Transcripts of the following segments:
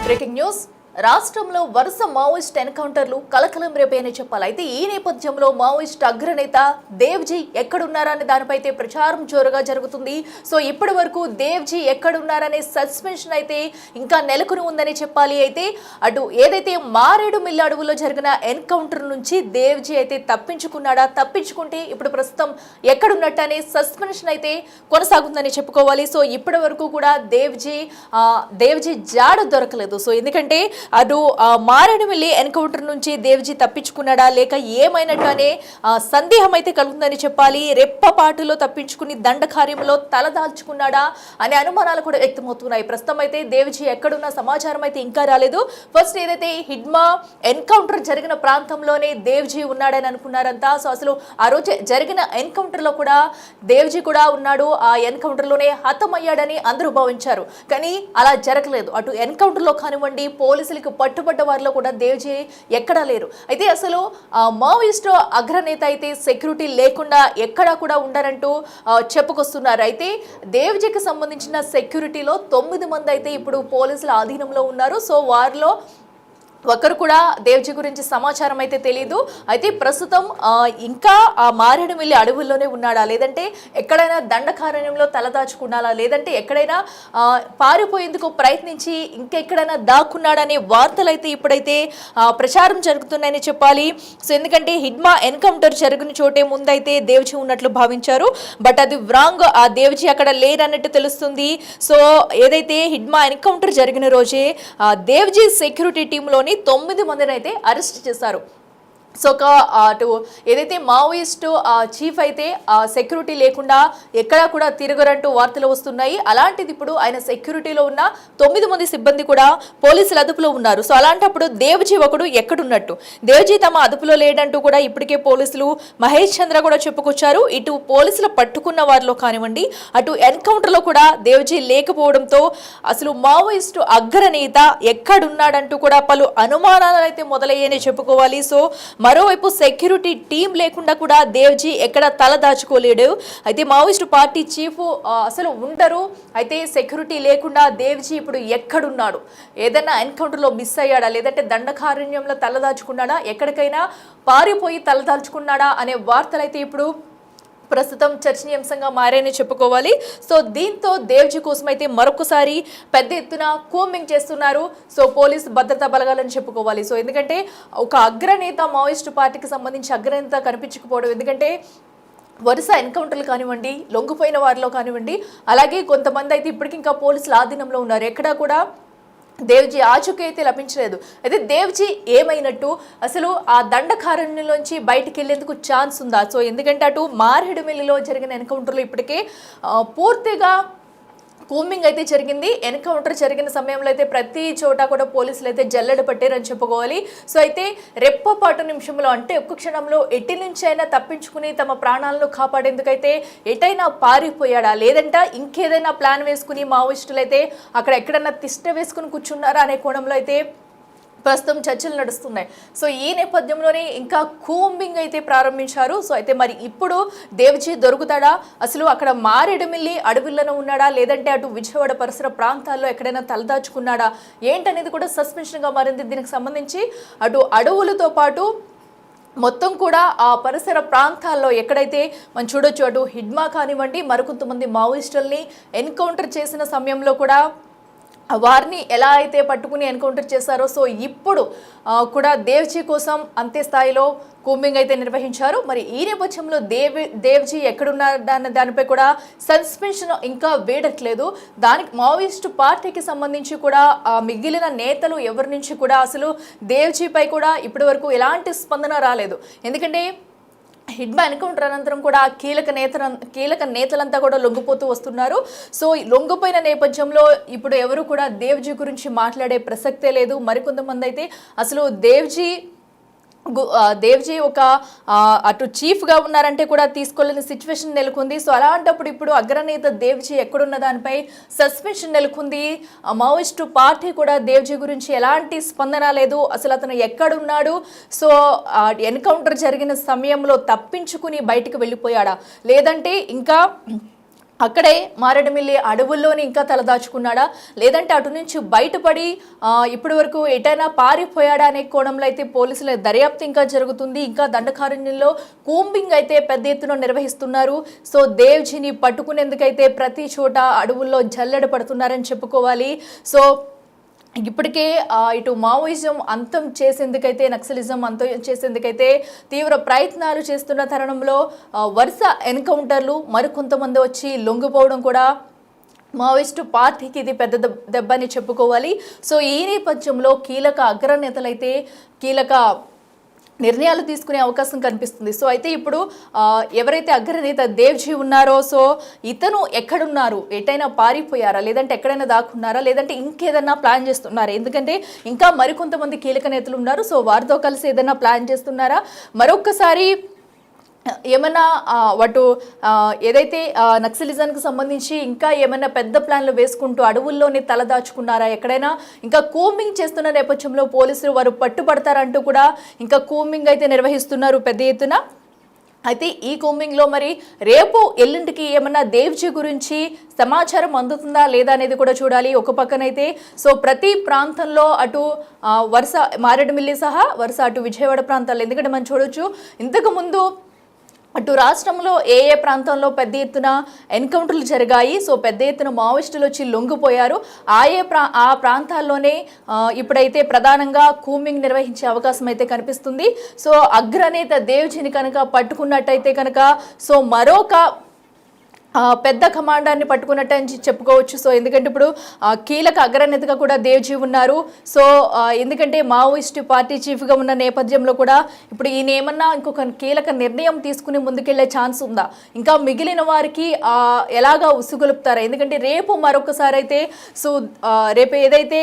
Breaking news రాష్ట్రంలో వరుస Maoist ఎన్కౌంటర్లు కలకలం రేపాయని చెప్పాలి. అయితే ఈ నేపథ్యంలో మావోయిస్ట్ అగ్రనేత దేవ్జీ ఎక్కడున్నారనే దానిపై అయితే ప్రచారం జోరుగా జరుగుతుంది. సో ఇప్పటి వరకు దేవ్జీ ఎక్కడున్నారనే సస్పెన్షన్ అయితే ఇంకా నెలకొని ఉందని చెప్పాలి. అయితే అటు ఏదైతే మారేడుమిల్లి అడవుల్లో జరిగిన ఎన్కౌంటర్ నుంచి దేవ్జీ అయితే తప్పించుకున్నాడా, తప్పించుకుంటే ఇప్పుడు ప్రస్తుతం ఎక్కడున్నట్టు అనే సస్పెన్షన్ అయితే కొనసాగుతుందని చెప్పుకోవాలి. సో ఇప్పటి వరకు కూడా దేవ్జీ జాడ దొరకలేదు. సో ఎందుకంటే అటు మారేడుమిల్లి ఎన్కౌంటర్ నుంచి దేవ్జీ తప్పించుకున్నాడా లేక ఏమైనట్టు అనే సందేహం అయితే కలుగుతుందని చెప్పాలి. రెప్పపాటులో తప్పించుకుని దండకార్యంలో తలదాల్చుకున్నాడా అనే అనుమానాలు కూడా వ్యక్తమవుతున్నాయి. ప్రస్తుతం అయితే దేవ్జీ ఎక్కడున్న సమాచారం అయితే ఇంకా రాలేదు. ఫస్ట్ ఏదైతే హిడ్మా ఎన్కౌంటర్ జరిగిన ప్రాంతంలోనే దేవ్జీ ఉన్నాడని అనుకున్నారంతా. సో అసలు ఆ రోజు జరిగిన ఎన్కౌంటర్ లో కూడా దేవ్జీ కూడా ఉన్నాడు, ఆ ఎన్కౌంటర్ లోనే హతమయ్యాడని అందరూ భావించారు. కానీ అలా జరగలేదు. అటు ఎన్కౌంటర్ లో కానివ్వండి, పోలీసులకు పట్టుబడ్డ వారిలో కూడా దేవ్జీ ఎక్కడా లేరు. అయితే అసలు మావోయిస్టు అగ్రనేత అయితే సెక్యూరిటీ లేకుండా ఎక్కడా కూడా ఉండరంటూ చెప్పుకొస్తున్నారు. అయితే దేవ్జీకి సంబంధించిన సెక్యూరిటీలో 9 మంది అయితే ఇప్పుడు పోలీసుల ఆధీనంలో ఉన్నారు. సో వారిలో ఒకరు కూడా దేవ్జీ గురించి సమాచారం అయితే తెలియదు. అయితే ప్రస్తుతం ఇంకా ఆ మారేడుమిల్లి అడవుల్లోనే ఉన్నాడా, లేదంటే ఎక్కడైనా దండకారణ్యంలో తలదాచుకున్నాడా, లేదంటే ఎక్కడైనా పారిపోయేందుకు ప్రయత్నించి ఇంకెక్కడైనా దాక్కున్నాడనే వార్తలు అయితే ఇప్పుడైతే ప్రచారం జరుగుతున్నాయని చెప్పాలి. సో ఎందుకంటే హిడ్మా ఎన్కౌంటర్ జరిగిన చోటే ముందైతే దేవ్జీ ఉన్నట్లు భావించారు. బట్ అది రాంగ్, ఆ దేవ్జీ అక్కడ లేరన్నట్టు తెలుస్తుంది. సో ఏదైతే హిడ్మా ఎన్కౌంటర్ జరిగిన రోజే దేవ్జీ సెక్యూరిటీ టీంలోని 9 మందిని అయితే అరెస్ట్ చేశారు. సో అటు ఏదైతే మావోయిస్టు చీఫ్ అయితే సెక్యూరిటీ లేకుండా ఎక్కడా కూడా తిరగరంటూ వార్తలు వస్తున్నాయి. అలాంటిది ఇప్పుడు ఆయన సెక్యూరిటీలో ఉన్న 9 మంది సిబ్బంది కూడా పోలీసుల అదుపులో ఉన్నారు. సో అలాంటప్పుడు దేవ్జీ ఒకడు ఎక్కడున్నట్టు, దేవ్జీ తమ అదుపులో లేడంటూ కూడా ఇప్పటికే పోలీసులు మహేష్ చంద్ర కూడా చెప్పుకొచ్చారు. ఇటు పోలీసులు పట్టుకున్న వారిలో కానివ్వండి, అటు ఎన్కౌంటర్లో కూడా దేవ్జీ లేకపోవడంతో అసలు మావోయిస్టు అగ్రనేత ఎక్కడున్నాడంటూ కూడా పలు అనుమానాలు అయితే మొదలయ్యాయని చెప్పుకోవాలి. సో మరోవైపు సెక్యూరిటీ టీం లేకుండా కూడా దేవ్జీ ఎక్కడ తల దాచుకోలేడు. అయితే మావోయిస్టు పార్టీ చీఫ్ అసలు ఉండరు. అయితే సెక్యూరిటీ లేకుండా దేవ్జీ ఇప్పుడు ఎక్కడున్నాడు, ఏదైనా ఎన్కౌంటర్లో మిస్ అయ్యాడా, లేదంటే దండకారణ్యంలో తలదాచుకున్నాడా, ఎక్కడికైనా పారిపోయి తలదాల్చుకున్నాడా అనే వార్తలు అయితే ఇప్పుడు ప్రస్తుతం చర్చనీయాంశంగా మారాయని చెప్పుకోవాలి. సో దీంతో దేవ్జీ కోసం అయితే మరొకసారి పెద్ద ఎత్తున కూంబింగ్ చేస్తున్నారు. సో పోలీసు భద్రతా బలగాలని చెప్పుకోవాలి. సో ఎందుకంటే ఒక అగ్రనేత, మావోయిస్టు పార్టీకి సంబంధించి అగ్రనేత కనిపించకపోవడం, ఎందుకంటే వరుస ఎన్కౌంటర్లు కానివ్వండి, లొంగిపోయిన వారిలో కానివ్వండి, అలాగే కొంతమంది అయితే ఇప్పటికి ఇంకా పోలీసుల ఆధీనంలో ఉన్నారు. ఎక్కడా కూడా దేవ్జీ ఆచూకీ అయితే లభించలేదు. అయితే దేవ్జీ ఏమైనట్టు, అసలు ఆ దండకారణ్యంలోంచి బయటికి వెళ్ళేందుకు ఛాన్స్ ఉందా? సో ఎందుకంటే అటు మారేడుమిల్లిలో జరిగిన ఎన్కౌంటర్లో ఇప్పటికే పూర్తిగా కూంబింగ్ అయితే జరిగింది. ఎన్కౌంటర్ జరిగిన సమయంలో అయితే ప్రతి చోట కూడా పోలీసులు అయితే జల్లెడ పట్టారని చెప్పుకోవాలి. సో అయితే రెప్పపాటు నిమిషంలో, అంటే ఒక్క క్షణంలో ఎట్టి నుంచి అయినా తప్పించుకుని తమ ప్రాణాలను కాపాడేందుకైతే ఎటైనా పారిపోయాడా, లేదంటే ఇంకేదైనా ప్లాన్ వేసుకుని మావోయిస్టులు అయితే అక్కడ ఎక్కడన్నా తిష్ట వేసుకుని కూర్చున్నారా అనే కోణంలో అయితే ప్రస్తుతం చర్చలు నడుస్తున్నాయి. సో ఈ నేపథ్యంలోనే ఇంకా కూంబింగ్ అయితే ప్రారంభించారు. సో అయితే మరి ఇప్పుడు దేవ్జీ దొరుకుతాడా, అసలు అక్కడ మారేడుమిల్లి అడవుల్లోనే ఉన్నాడా, లేదంటే అటు విజయవాడ పరిసర ప్రాంతాల్లో ఎక్కడైనా తలదాచుకున్నాడా ఏంటనేది కూడా సస్పెన్షన్గా మారింది. దీనికి సంబంధించి అటు అడవులతో పాటు మొత్తం కూడా ఆ పరిసర ప్రాంతాల్లో ఎక్కడైతే మనం చూడొచ్చు, అటు హిడ్మా కానివ్వండి, మరికొంతమంది మావోయిస్టుల్ని ఎన్కౌంటర్ చేసిన సమయంలో కూడా వారిని ఎలా అయితే పట్టుకుని ఎన్కౌంటర్ చేశారో, సో ఇప్పుడు కూడా దేవ్జీ కోసం అంతే స్థాయిలో కూంబింగ్ అయితే నిర్వహించారు. మరి ఈ నేపథ్యంలో దేవ్జీ ఎక్కడున్నారన్న దానిపై కూడా సస్పెన్షన్ ఇంకా వేడట్లేదు. దానికి మావోయిస్టు పార్టీకి సంబంధించి కూడా మిగిలిన నేతలు ఎవరి నుంచి కూడా అసలు దేవ్జీపై కూడా ఇప్పటి వరకు ఎలాంటి స్పందన రాలేదు. ఎందుకంటే హిడ్మా ఎన్కౌంటర్ అనంతరం కూడా కీలక నేతలంతా కూడా లొంగిపోతూ వస్తున్నారు. సో లొంగిపోయిన నేపథ్యంలో ఇప్పుడు ఎవరు కూడా దేవ్జీ గురించి మాట్లాడే ప్రసక్తే లేదు. మరికొంతమంది అయితే అసలు దేవ్జీ ఒక అటు చీఫ్గా ఉన్నారంటే కూడా తీసుకోలేని సిచ్యువేషన్ నెలకొంది. సో అలాంటప్పుడు ఇప్పుడు అగ్రనేత దేవ్జీ ఎక్కడున్న దానిపై సస్పెన్షన్ నెలకొంది. మావోయిస్టు పార్టీ కూడా దేవ్జీ గురించి ఎలాంటి స్పందన లేదు. అసలు అతను ఎక్కడున్నాడు, సో ఎన్కౌంటర్ జరిగిన సమయంలో తప్పించుకుని బయటకు వెళ్ళిపోయాడా, లేదంటే ఇంకా అక్కడే మారేడుమిల్లి అడవుల్లోని ఇంకా తలదాచుకున్నాడా, లేదంటే అటు నుంచి బయటపడి ఇప్పటి వరకు ఎటైనా పారిపోయాడా అనే కోణంలో అయితే పోలీసుల దర్యాప్తు ఇంకా జరుగుతుంది. ఇంకా దండకారణ్యంలో కూంబింగ్ అయితే పెద్ద ఎత్తున నిర్వహిస్తున్నారు. సో దేవ్జీని పట్టుకునేందుకైతే ప్రతి చోట అడవుల్లో జల్లెడ పడుతున్నారని చెప్పుకోవాలి. సో ఇప్పటికే ఇటు మావోయిజం అంతం చేసేందుకైతే, నక్సలిజం అంతం చేసేందుకైతే తీవ్ర ప్రయత్నాలు చేస్తున్న తరుణంలో వరుస ఎన్కౌంటర్లు, మరికొంతమంది వచ్చి లొంగిపోవడం కూడా మావోయిస్టు పార్టీకి ఇది పెద్ద దెబ్బ అని చెప్పుకోవాలి. సో ఈ నేపథ్యంలో కీలక అగ్రనేతలైతే కీలక నిర్ణయాలు తీసుకునే అవకాశం కనిపిస్తుంది. సో అయితే ఇప్పుడు ఎవరైతే అగ్రనేత దేవ్జీ ఉన్నారో, సో ఇతను ఎక్కడున్నారు, ఎటైనా పారిపోయారా, లేదంటే ఎక్కడైనా దాక్కున్నారా, లేదంటే ఇంకేదన్నా ప్లాన్ చేస్తున్నారా? ఎందుకంటే ఇంకా మరికొంతమంది కీలక నేతలు ఉన్నారు. సో వారితో కలిసి ఏదైనా ప్లాన్ చేస్తున్నారా? మరొక్కసారి ఏమన్నా వాటు ఏదైతే నక్సలిజానికి సంబంధించి ఇంకా ఏమైనా పెద్ద ప్లాన్లు వేసుకుంటూ అడవుల్లోనే తలదాచుకున్నారా, ఎక్కడైనా ఇంకా కూంబింగ్ చేస్తున్న నేపథ్యంలో పోలీసులు వారు పట్టుబడతారంటూ కూడా ఇంకా కూంబింగ్ అయితే నిర్వహిస్తున్నారు పెద్ద ఎత్తున. అయితే ఈ కూంబింగ్లో మరి రేపు ఎల్లుండికి ఏమన్నా దేవ్జీ గురించి సమాచారం అందుతుందా లేదా అనేది కూడా చూడాలి. ఒక పక్కనైతే సో ప్రతి ప్రాంతంలో అటు వరుస మారేడుమిల్లి సహా వరుస అటు విజయవాడ ప్రాంతాల్లో, ఎందుకంటే మనం చూడొచ్చు ఇంతకుముందు అటు రాష్ట్రంలో ఏ ప్రాంతంలో పెద్ద ఎత్తున ఎన్కౌంటర్లు జరిగాయి. సో పెద్ద ఎత్తున మావోయిస్టులు వచ్చి లొంగిపోయారు. ఆ ప్రాంతాల్లోనే ఇప్పుడైతే ప్రధానంగా కూంబింగ్ నిర్వహించే అవకాశం అయితే కనిపిస్తుంది. సో అగ్రనేత దేవ్జీని కనుక పట్టుకున్నట్టయితే కనుక సో మరొక పెద్ద కమాండాన్ని పట్టుకున్నట్టు అని చెప్పుకోవచ్చు. సో ఎందుకంటే ఇప్పుడు కీలక అగ్రనేతగా కూడా దేవ్జీ ఉన్నారు. సో ఎందుకంటే మావోయిస్టు పార్టీ చీఫ్గా ఉన్న నేపథ్యంలో కూడా ఇప్పుడు ఈయన ఏమన్నా ఇంకొక కీలక నిర్ణయం తీసుకుని ముందుకెళ్లే ఛాన్స్ ఉందా, ఇంకా మిగిలిన వారికి ఎలాగా ఉసుగొలుపుతారా? ఎందుకంటే రేపు మరొకసారి అయితే సో రేపు ఏదైతే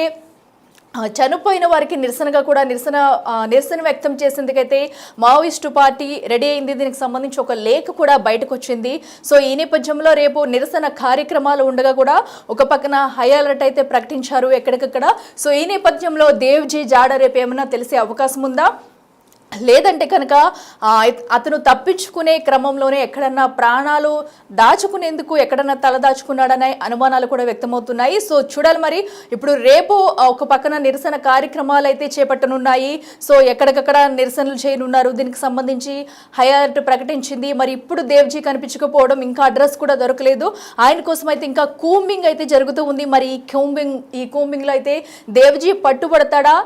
చనిపోయిన వారికి నిరసనగా కూడా నిరసన వ్యక్తం చేసేందుకైతే మావోయిస్టు పార్టీ రెడీ అయింది. దీనికి సంబంధించి ఒక లేఖ కూడా బయటకు వచ్చింది. సో ఈ నేపథ్యంలో రేపు నిరసన కార్యక్రమాలు ఉండగా కూడా ఒక పక్కన హై అలర్ట్ అయితే ప్రకటించారు ఎక్కడికక్కడ. సో ఈ నేపథ్యంలో దేవ్జీ జాడ రేపు ఏమైనా తెలిసే అవకాశం ఉందా, లేదంటే కనుక అతను తప్పించుకునే క్రమంలోనే ఎక్కడన్నా ప్రాణాలు దాచుకునేందుకు ఎక్కడన్నా తల దాచుకున్నాడనే అనుమానాలు కూడా వ్యక్తమవుతున్నాయి. సో చూడాలి మరి. ఇప్పుడు రేపు ఒక పక్కన నిరసన కార్యక్రమాలు అయితే చేపట్టనున్నాయి. సో ఎక్కడికక్కడ నిరసనలు చేయనున్నారు. దీనికి సంబంధించి హై అలర్ట్ ప్రకటించింది. మరి ఇప్పుడు దేవ్జీ కనిపించకపోవడం, ఇంకా అడ్రస్ కూడా దొరకలేదు. ఆయన కోసం అయితే ఇంకా కూంబింగ్ అయితే జరుగుతూ ఉంది. మరి ఈ కూంబింగ్లో అయితే దేవ్జీ పట్టుబడతాడా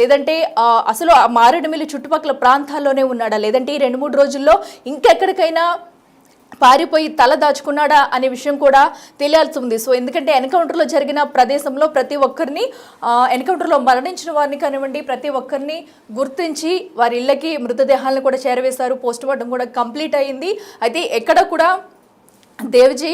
లేదంటే అసలు మారేడుమిల్లి చుట్టుపక్కల ప్రాంతాల్లోనే ఉన్నాడా, లేదంటే ఈ 2-3 రోజుల్లో ఇంకెక్కడికైనా పారిపోయి తల దాచుకున్నాడా అనే విషయం కూడా తెలియాల్సి ఉంది. సో ఎందుకంటే ఎన్కౌంటర్లో జరిగిన ప్రదేశంలో ప్రతి ఒక్కరిని ఎన్కౌంటర్లో మరణించిన వారిని కానివ్వండి ప్రతి ఒక్కరిని గుర్తించి వారి ఇళ్ళకి మృతదేహాలను కూడా చేరవేశారు. పోస్ట్ మార్టం కూడా కంప్లీట్ అయింది. అయితే ఎక్కడ కూడా దేవ్జీ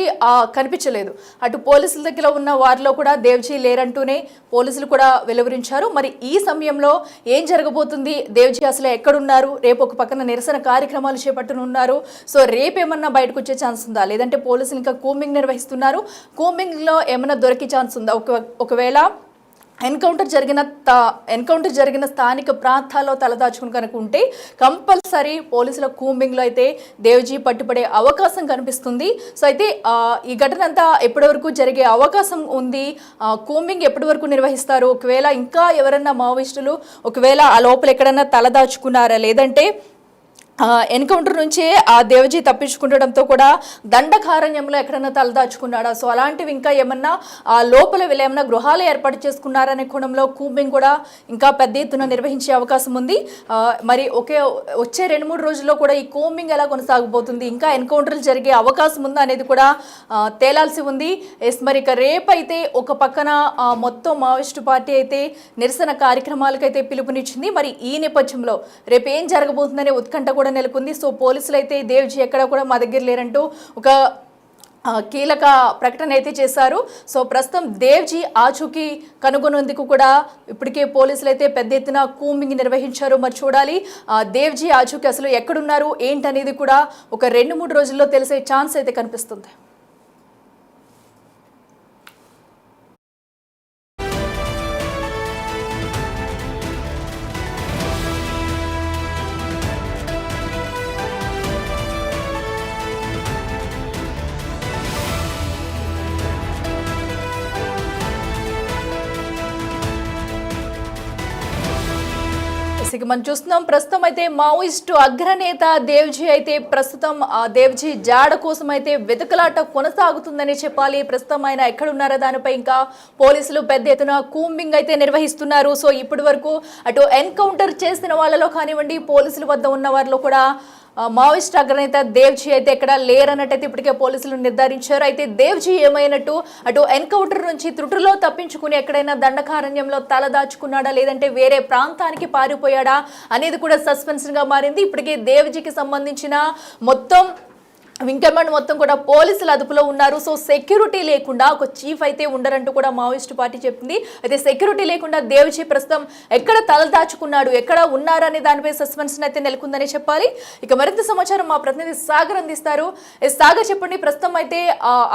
కనిపించలేదు. అటు పోలీసుల దగ్గర ఉన్న వారిలో కూడా దేవ్జీ లేరంటూనే పోలీసులు కూడా వెలువరించారు. మరి ఈ సమయంలో ఏం జరగబోతుంది, దేవ్జీ అసలు ఎక్కడున్నారు, రేపు ఒక పక్కన నిరసన కార్యక్రమాలు చేపట్టనున్నారు. సో రేపు ఏమన్నా బయటకు వచ్చే ఛాన్స్ ఉందా, లేదంటే పోలీసులు ఇంకా కూంబింగ్ నిర్వహిస్తున్నారు, కూంబింగ్లో ఏమన్నా దొరికే ఛాన్స్ ఉందా? ఒకవేళ ఎన్కౌంటర్ జరిగిన స్థానిక ప్రాంతాల్లో తలదాచుకుని కనుక ఉంటే కంపల్సరీ పోలీసుల కూంబింగ్లో అయితే దేవ్జీ పట్టుబడే అవకాశం కనిపిస్తుంది. సో అయితే ఈ ఘటన అంతా ఎప్పటి వరకు జరిగే అవకాశం ఉంది, కూంబింగ్ ఎప్పటి వరకు నిర్వహిస్తారు, ఒకవేళ ఇంకా ఎవరన్నా మావోయిస్టులు ఒకవేళ ఆ లోపల ఎక్కడన్నా తలదాచుకున్నారా, లేదంటే ఎన్కౌంటర్ నుంచే ఆ దేవ్జీ తప్పించుకుండడంతో కూడా దండకారణ్యంలో ఎక్కడన్నా తలదాచుకున్నాడా, సో అలాంటివి ఇంకా ఏమన్నా లోపల వీళ్ళు ఏమన్నా గృహాలు ఏర్పాటు చేసుకున్నారనే కోణంలో కూంబింగ్ కూడా ఇంకా పెద్ద ఎత్తున నిర్వహించే అవకాశం ఉంది. మరి వచ్చే 2-3 రోజుల్లో కూడా ఈ కూంబింగ్ ఎలా కొనసాగబోతుంది, ఇంకా ఎన్కౌంటర్లు జరిగే అవకాశం ఉందా అనేది కూడా తేలాల్సి ఉంది. మరి ఇక రేపు అయితే ఒక పక్కన మొత్తం మావోయిస్టు పార్టీ అయితే నిరసన కార్యక్రమాలకైతే పిలుపునిచ్చింది. మరి ఈ నేపథ్యంలో రేపు ఏం జరగబోతుందనే ఉత్కంఠ కూడా నెలకొంది. సో పోలీసులు అయితే దేవ్జీ ఎక్కడ కూడా మా దగ్గర లేరంటూ ఒక కీలక ప్రకటన అయితే చేశారు. సో ప్రస్తుతం దేవ్జీ ఆచూకీ కనుగొనేందుకు కూడా ఇప్పటికే పోలీసులు అయితే పెద్ద ఎత్తున కూంబింగ్ నిర్వహించారు. మరి చూడాలి దేవ్జీ ఆచూకీ అసలు ఎక్కడున్నారు ఏంటనేది కూడా ఒక 2-3 రోజుల్లో తెలిసే ఛాన్స్ అయితే కనిపిస్తుంది. ఇక మనం చూస్తున్నాం ప్రస్తుతం అయితే మావోయిస్టు అగ్రనేత దేవ్జీ అయితే ప్రస్తుతం దేవ్జీ జాడ కోసం అయితే వెతుకలాట కొనసాగుతుందని చెప్పాలి. ప్రస్తుతం ఆయన ఎక్కడున్నారో దానిపై ఇంకా పోలీసులు పెద్ద ఎత్తున కూంబింగ్ అయితే నిర్వహిస్తున్నారు. సో ఇప్పటి వరకు అటు ఎన్కౌంటర్ చేసిన వాళ్ళలో కానివ్వండి, పోలీసుల వద్ద ఉన్న వారిలో కూడా మావోయిస్ట్ అగ్రనేత దేవ్జీ అయితే ఎక్కడ లేరన్నట్టయితే ఇప్పటికే పోలీసులు నిర్ధారించారు. అయితే దేవ్జీ ఏమైనట్టు అటు ఎన్కౌంటర్ నుంచి త్రుటులో తప్పించుకుని ఎక్కడైనా దండకారణ్యంలో తలదాచుకున్నాడా, లేదంటే వేరే ప్రాంతానికి పారిపోయాడా అనేది కూడా సస్పెన్స్ గా మారింది. ఇప్పటికే దేవ్జీకి సంబంధించిన మొత్తం వింకమాండ్ మొత్తం కూడా పోలీసుల అదుపులో ఉన్నారు. సో సెక్యూరిటీ లేకుండా ఒక చీఫ్ అయితే ఉండరంటూ కూడా మావోయిస్ట్ పార్టీ చెప్పింది. అయితే సెక్యూరిటీ లేకుండా దేవ్జీ ప్రస్తుతం ఎక్కడ తలదాచుకున్నాడు, ఎక్కడ ఉన్నారనే దానిపై సస్పెన్స్ అయితే నెలకొందని చెప్పాలి. ఇక మరింత సమాచారం మా ప్రతినిధి సాగర్ అందిస్తారు. సాగర్ చెప్పండి, ప్రస్తుతం అయితే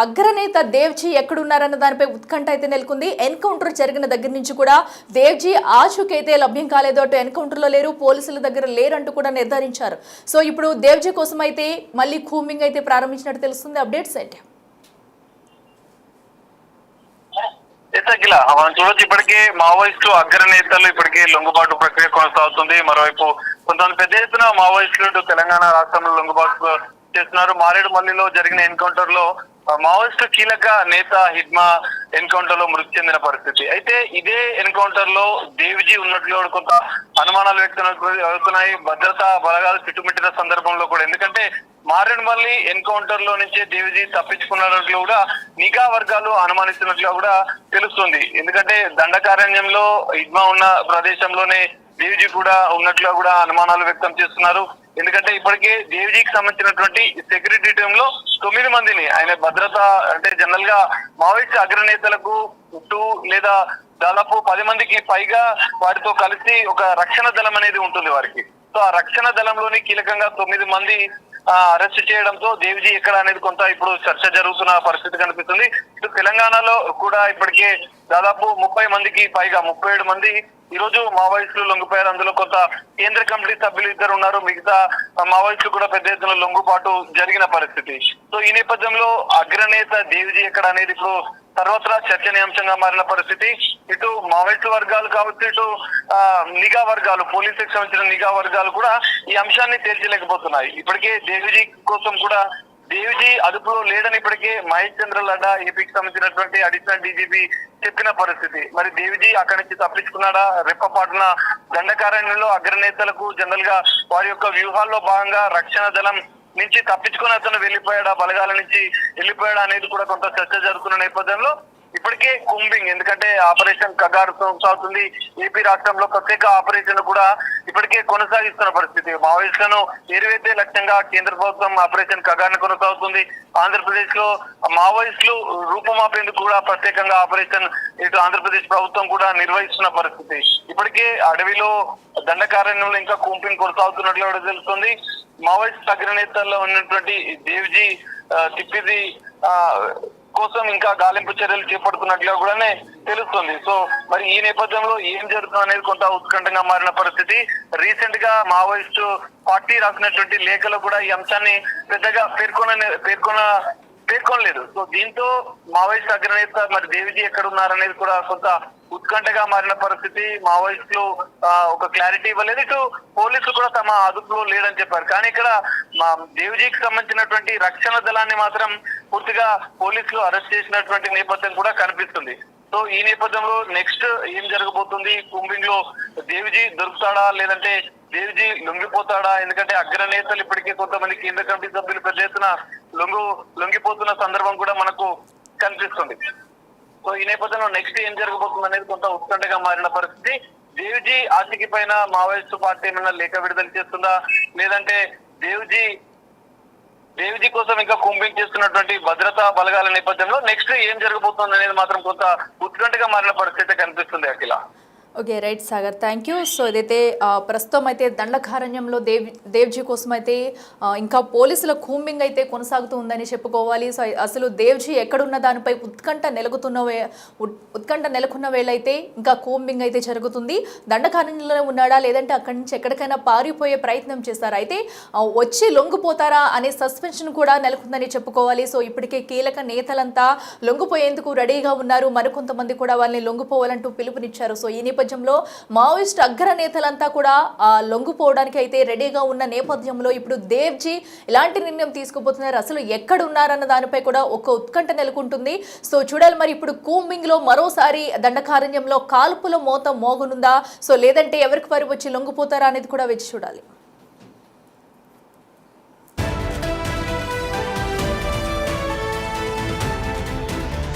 అగ్రనేత దేవ్జీ ఎక్కడున్నారన్న దానిపై ఉత్కంఠ అయితే నెలకొంది. ఎన్కౌంటర్ జరిగిన దగ్గర నుంచి కూడా దేవ్జీ ఆచూకీ అయితే లభ్యం కాలేదు. అటు ఎన్కౌంటర్లో లేరు, పోలీసుల దగ్గర లేరంటూ కూడా నిర్ధారించారు. సో ఇప్పుడు దేవ్జీ కోసం అయితే మళ్ళీ కూంబింగ్ ప్రారంభించినట్టు తెలుస్తుంది. అప్డేట్స్ ఏంటి? మనం చూడొచ్చు, ఇప్పటికే మావోయిస్టు అగ్రనేతలు ఇప్పటికే లొంగుబాటు ప్రక్రియ కొనసాగుతుంది. మరోవైపు కొంతమంది పెద్ద ఎత్తున మావోయిస్టులు తెలంగాణ రాష్ట్రంలో లొంగుబాటు చేస్తున్నారు. మారేడుమల్లిలో జరిగిన ఎన్కౌంటర్ లో మావోయిస్టు కీలక నేత హిడ్మా ఎన్కౌంటర్ లో మృతి చెందిన పరిస్థితి. అయితే ఇదే ఎన్కౌంటర్ లో దేవ్జీ ఉన్నట్లు కొంత అనుమానాలు వ్యక్తమవుతున్నాయి. భద్రతా బలగాలు చుట్టుముట్టిన సందర్భంలో కూడా, ఎందుకంటే మారేడుమల్లి ఎన్కౌంటర్ లో నుంచే దేవ్జీ తప్పించుకున్నట్లు కూడా నిఘా వర్గాలు అనుమానిస్తున్నట్లుగా కూడా తెలుస్తుంది. ఎందుకంటే దండకారణ్యంలో హిడ్మా ఉన్న ప్రదేశంలోనే దేవ్జీ కూడా ఉన్నట్లుగా కూడా అనుమానాలు వ్యక్తం చేస్తున్నారు. ఎందుకంటే ఇప్పటికే దేవ్జీకి సంబంధించినటువంటి సెక్యూరిటీ టీమ్ లో 9 మందిని ఆయన భద్రత, అంటే జనరల్ గా మావోయిస్ట్ అగ్రనేతలకు 2 లేదా దాదాపు 10 మందికి పైగా వారితో కలిసి ఒక రక్షణ దళం అనేది ఉంటుంది వారికి. సో ఆ రక్షణ దళంలోని కీలకంగా 9 మంది అరెస్ట్ చేయడంతో దేవ్జీ ఎక్కడ అనేది కొంత ఇప్పుడు చర్చ జరుగుతున్న పరిస్థితి కనిపిస్తుంది. ఇటు తెలంగాణలో కూడా ఇప్పటికే దాదాపు 30 మందికి పైగా 37 మంది ఈ రోజు మావోయిస్టులు లొంగిపోయారు. అందులో కొంత కేంద్ర కమిటీ సభ్యులు 2 ఉన్నారు. మిగతా మావోయిస్టులు కూడా పెద్ద ఎత్తున లొంగుబాటు జరిగిన పరిస్థితి. సో ఈ నేపథ్యంలో అగ్రనేత దేవ్జీ ఎక్కడ అనేది ఇప్పుడు సర్వత్రా చర్చనీయాంశంగా మారిన పరిస్థితి. ఇటు మావోయిస్టు వర్గాలు కావచ్చు, ఇటు నిఘా వర్గాలు, పోలీసులకు సంబంధించిన నిఘా వర్గాలు కూడా ఈ అంశాన్ని తేల్చలేకపోతున్నాయి. ఇప్పటికే దేవ్జీ కోసం కూడా దేవ్జీ అదుపులో లేడని ఇప్పటికే మహేష్ చంద్ర లడ్డా ఏపీకి సంబంధించినటువంటి అడిషనల్ డీజీపీ చెప్పిన పరిస్థితి. మరి దేవ్జీ అక్కడి నుంచి తప్పించుకున్నాడా? రెప్పపాటున దండకారణ్యంలో అగ్రనేతలకు జనరల్ గా వారి యొక్క వ్యూహాల్లో భాగంగా రక్షణ దళం నుంచి తప్పించుకుని అతను వెళ్ళిపోయాడా, బలగాల నుంచి వెళ్ళిపోయాడా అనేది కూడా కొంత చర్చ జరుగుతున్న నేపథ్యంలో ఇప్పటికే కూంబింగ్, ఎందుకంటే ఆపరేషన్ కగారు కొనసాగుతుంది. ఏపీ రాష్ట్రంలో ప్రత్యేక ఆపరేషన్ కూడా ఇప్పటికే కొనసాగిస్తున్న పరిస్థితి. మావోయిస్టులను ఏరువేతే లక్ష్యంగా కేంద్ర ప్రభుత్వం ఆపరేషన్ కగారు కొనసాగుతుంది. ఆంధ్రప్రదేశ్ లో మావోయిస్టులు రూపుమాపేందుకు కూడా ప్రత్యేకంగా ఆపరేషన్ ఇటు ఆంధ్రప్రదేశ్ ప్రభుత్వం కూడా నిర్వహిస్తున్న పరిస్థితి. ఇప్పటికే అడవిలో దండకారణ్యంలో ఇంకా కూంబింగ్ కొనసాగుతున్నట్లు కూడా తెలుస్తుంది. మావోయిస్ట్ అగ్రనేతల్లో ఉన్నటువంటి దేవ్జీ తిప్పిది కోసం ఇంకా గాలింపు చర్యలు చేపడుతున్నట్లుగా కూడా తెలుస్తుంది. సో మరి ఈ నేపథ్యంలో ఏం జరుగుతుంది అనేది కొంత ఉత్కంఠంగా మారిన పరిస్థితి. రీసెంట్ గా మావోయిస్టు పార్టీ రాసినటువంటి లేఖలో కూడా ఈ అంశాన్ని పెద్దగా పేర్కొనలేదు. సో దీంతో మావోయిస్ట్ అగ్రనేత మరి దేవ్జీ ఎక్కడ ఉన్నారనేది కూడా కొంత ఉత్కంఠగా మారిన పరిస్థితి. మావోయిస్టులు ఒక క్లారిటీ ఇవ్వలేదు, ఇటు పోలీసులు కూడా తమ అదుపులో లేదని చెప్పారు. కానీ ఇక్కడ మా దేవ్జీకి సంబంధించినటువంటి రక్షణ దళాన్ని మాత్రం పూర్తిగా పోలీసులు అరెస్ట్ చేసినటువంటి నేపథ్యం కూడా కనిపిస్తుంది. సో ఈ నేపథ్యంలో నెక్స్ట్ ఏం జరగబోతుంది? కూంబింగ్ లో దేవ్జీ దొరుకుతాడా, లేదంటే దేవ్జీ లొంగిపోతాడా? ఎందుకంటే అగ్రనేతలు ఇప్పటికే కొంతమంది కేంద్ర కమిటీ సభ్యులు పెద్ద ఎత్తున లొంగిపోతున్న సందర్భం కూడా మనకు కనిపిస్తుంది. సో ఈ నేపథ్యంలో నెక్స్ట్ ఏం జరగబోతుంది అనేది కొంత ఉత్కంఠగా మారిన పరిస్థితి. దేవ్జీ ఆచూకీ పైన మావోయిస్టు పార్టీ ఏమైనా లేఖ విడుదల చేస్తుందా, లేదంటే దేవ్జీ కోసం ఇంకా కూంబింగ్ చేస్తున్నటువంటి భద్రతా బలగాల నేపథ్యంలో నెక్స్ట్ ఏం జరగబోతుంది అనేది మాత్రం కొంత ఉత్కంఠగా మారిన పరిస్థితి కనిపిస్తుంది. Akhila. Okay, right Sagar, thank you. So ఇదైతే ప్రస్తుతం అయితే దండకారణ్యంలో దేవ్జీ కోసం అయితే ఇంకా పోలీసుల కూంబింగ్ అయితే కొనసాగుతూ ఉందని చెప్పుకోవాలి. సో అసలు దేవ్జీ ఎక్కడున్న దానిపై ఉత్కంఠ నెలకొన్న వేళ అయితే ఇంకా కూంబింగ్ అయితే జరుగుతుంది. దండకారణ్యంలో ఉన్నాడా, లేదంటే అక్కడి నుంచి ఎక్కడికైనా పారిపోయే ప్రయత్నం చేస్తారా, అయితే వచ్చి లొంగిపోతారా అనే సస్పెన్షన్ కూడా నెలకొందని చెప్పుకోవాలి. సో ఇప్పటికే కీలక నేతలంతా లొంగిపోయేందుకు రెడీగా ఉన్నారు. మరికొంతమంది కూడా వాళ్ళని లొంగిపోవాలంటూ పిలుపునిచ్చారు. సో ఈ నేపథ్యంలో మావోయిస్ట్ అగ్రనేతలంతా కూడా లొంగిపోవడానికి అయితే రెడీగా ఉన్న నేపథ్యంలో ఇప్పుడు దేవ్జీ ఇలాంటి నిర్ణయం తీసుకుపోతున్నారు. అసలు ఎక్కడ ఉన్నారన్న దానిపై కూడా ఒక ఉత్కంఠ నెలకొంటుంది. సో చూడాలి మరి ఇప్పుడు కూంబింగ్ లో మరోసారి దండకారణ్యంలో కాల్పుల మోత మోగనుందా, సో లేదంటే ఎవరికి వారు వచ్చి లొంగిపోతారా అనేది కూడా వేచి చూడాలి.